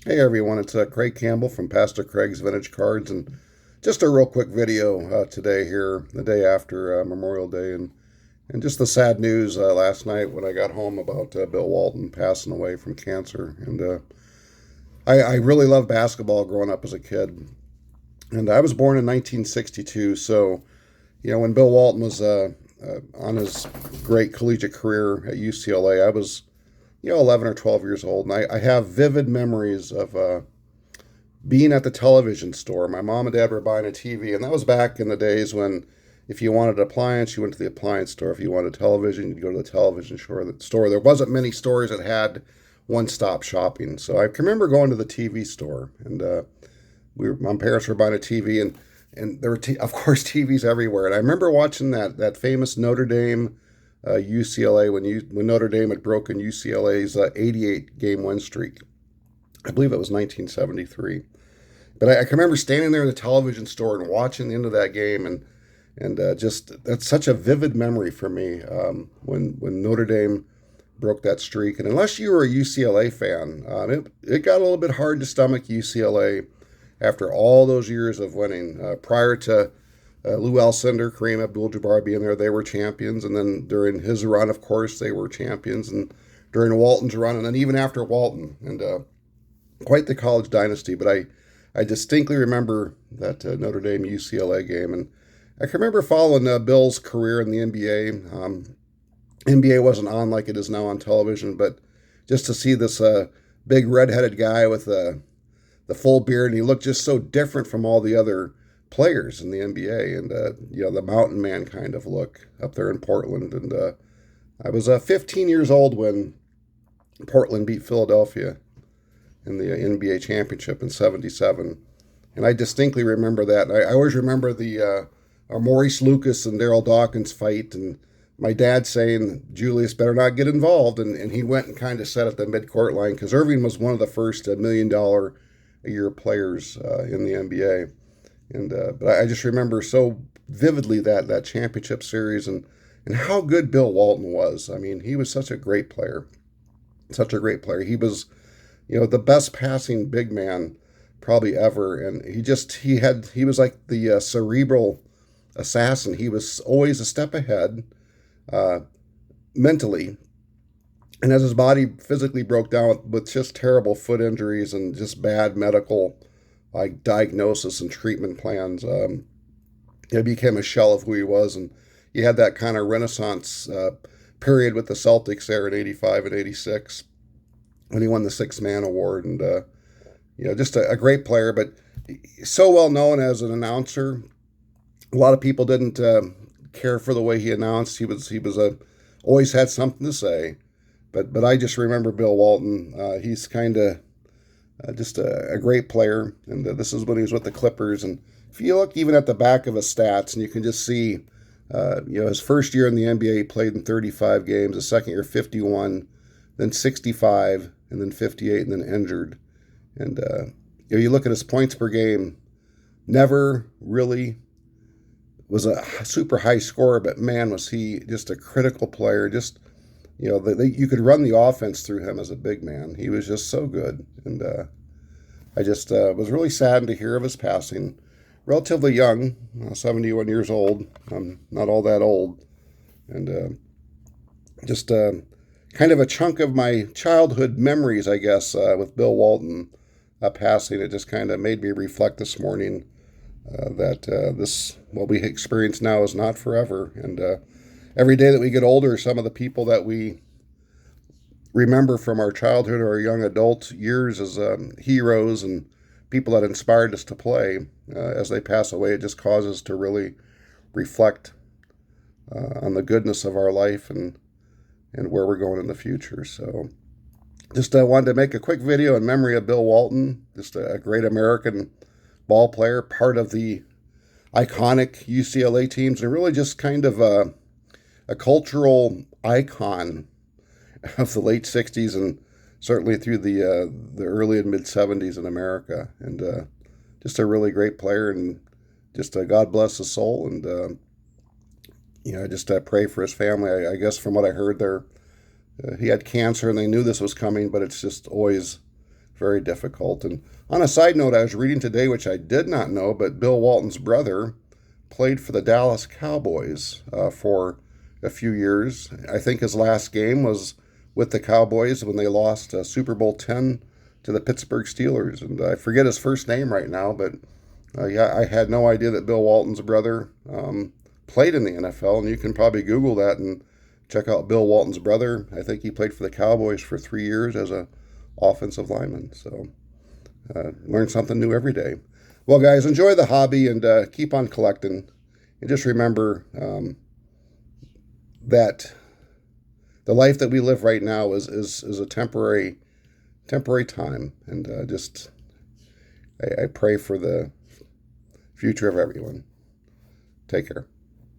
Hey everyone, it's Craig Campbell from Pastor Craig's Vintage Cards, and just a real quick video today here, the day after Memorial Day, and just the sad news last night when I got home about Bill Walton passing away from cancer. And I really loved basketball growing up as a kid, and I was born in 1962, so when Bill Walton was on his great collegiate career at UCLA, I was 11 or 12 years old, and I have vivid memories of being at the television store. My mom and dad were buying a TV, and that was back in the days when if you wanted an appliance, you went to the appliance store. If you wanted television, you'd go to the television store. There wasn't many stores that had one-stop shopping. So I can remember going to the TV store, and my parents were buying a TV, and there were, of course, TVs everywhere. And I remember watching that famous Notre Dame UCLA when Notre Dame had broken UCLA's 88 game win streak. I believe it was 1973. But I can remember standing there in the television store and watching the end of that game, and just that's such a vivid memory for me when Notre Dame broke that streak. And unless you were a UCLA fan, it got a little bit hard to stomach UCLA after all those years of winning. Prior to Lou Alcindor, Kareem Abdul-Jabbar being there, they were champions, and then during his run, of course, they were champions, and during Walton's run, and then even after Walton, and quite the college dynasty. But I distinctly remember that Notre Dame UCLA game, and I can remember following Bill's career in the NBA. NBA wasn't on like it is now on television, but just to see this big redheaded guy with the full beard, and he looked just so different from all the other players in the NBA, and the mountain man kind of look up there in Portland. And I was 15 years old when Portland beat Philadelphia in the NBA championship in '77, and I distinctly remember that. I always remember the Maurice Lucas and Daryl Dawkins fight, and my dad saying Julius better not get involved, and he went and kind of sat at the midcourt line because Irving was one of the first $1 million a year players in the NBA. And but I just remember so vividly that championship series, and how good Bill Walton was. I mean, he was such a great player, such a great player. He was, the best passing big man probably ever, and he was like the cerebral assassin. He was always a step ahead uh, mentally, and as his body physically broke down with just terrible foot injuries and just bad medical like diagnosis and treatment plans, he became a shell of who he was. And you had that kind of renaissance period with the Celtics there in '85 and '86 when he won the Sixth Man Award, and just a great player, but so well known as an announcer. A lot of people didn't care for the way he announced. He was always had something to say, but I just remember Bill Walton. He's kind of just a great player, and this is when he was with the Clippers. And if you look even at the back of his stats, and you can just see, his first year in the NBA, he played in 35 games. His second year, 51, then 65, and then 58, and then injured. And you look at his points per game, never really was a super high scorer, but man, was he just a critical player. Just you could run the offense through him as a big man. He was just so good, and I just was really saddened to hear of his passing. Relatively young, 71 years old. I'm not all that old, and just kind of a chunk of my childhood memories, I guess, with Bill Walton passing. It just kind of made me reflect this morning that this what we experience now is not forever, and every day that we get older, some of the people that we remember from our childhood or our young adult years as heroes and people that inspired us to play, as they pass away, it just causes us to really reflect on the goodness of our life and where we're going in the future. So just wanted to make a quick video in memory of Bill Walton, just a great American ball player, part of the iconic UCLA teams, and really just kind of a cultural icon of the late '60s and certainly through the early and mid '70s in America, and just a really great player, and just God bless his soul, and just pray for his family. I guess from what I heard there, he had cancer, and they knew this was coming, but it's just always very difficult. And on a side note, I was reading today, which I did not know, but Bill Walton's brother played for the Dallas Cowboys for a few years. I think his last game was with the Cowboys when they lost Super Bowl 10 to the Pittsburgh Steelers. And I forget his first name right now, but yeah, I had no idea that Bill Walton's brother played in the NFL. And you can probably Google that and check out Bill Walton's brother. I think he played for the Cowboys for 3 years as a offensive lineman. So learn something new every day. Well, guys, enjoy the hobby and keep on collecting. And just remember that the life that we live right now is a temporary time. And I pray for the future of everyone. Take care.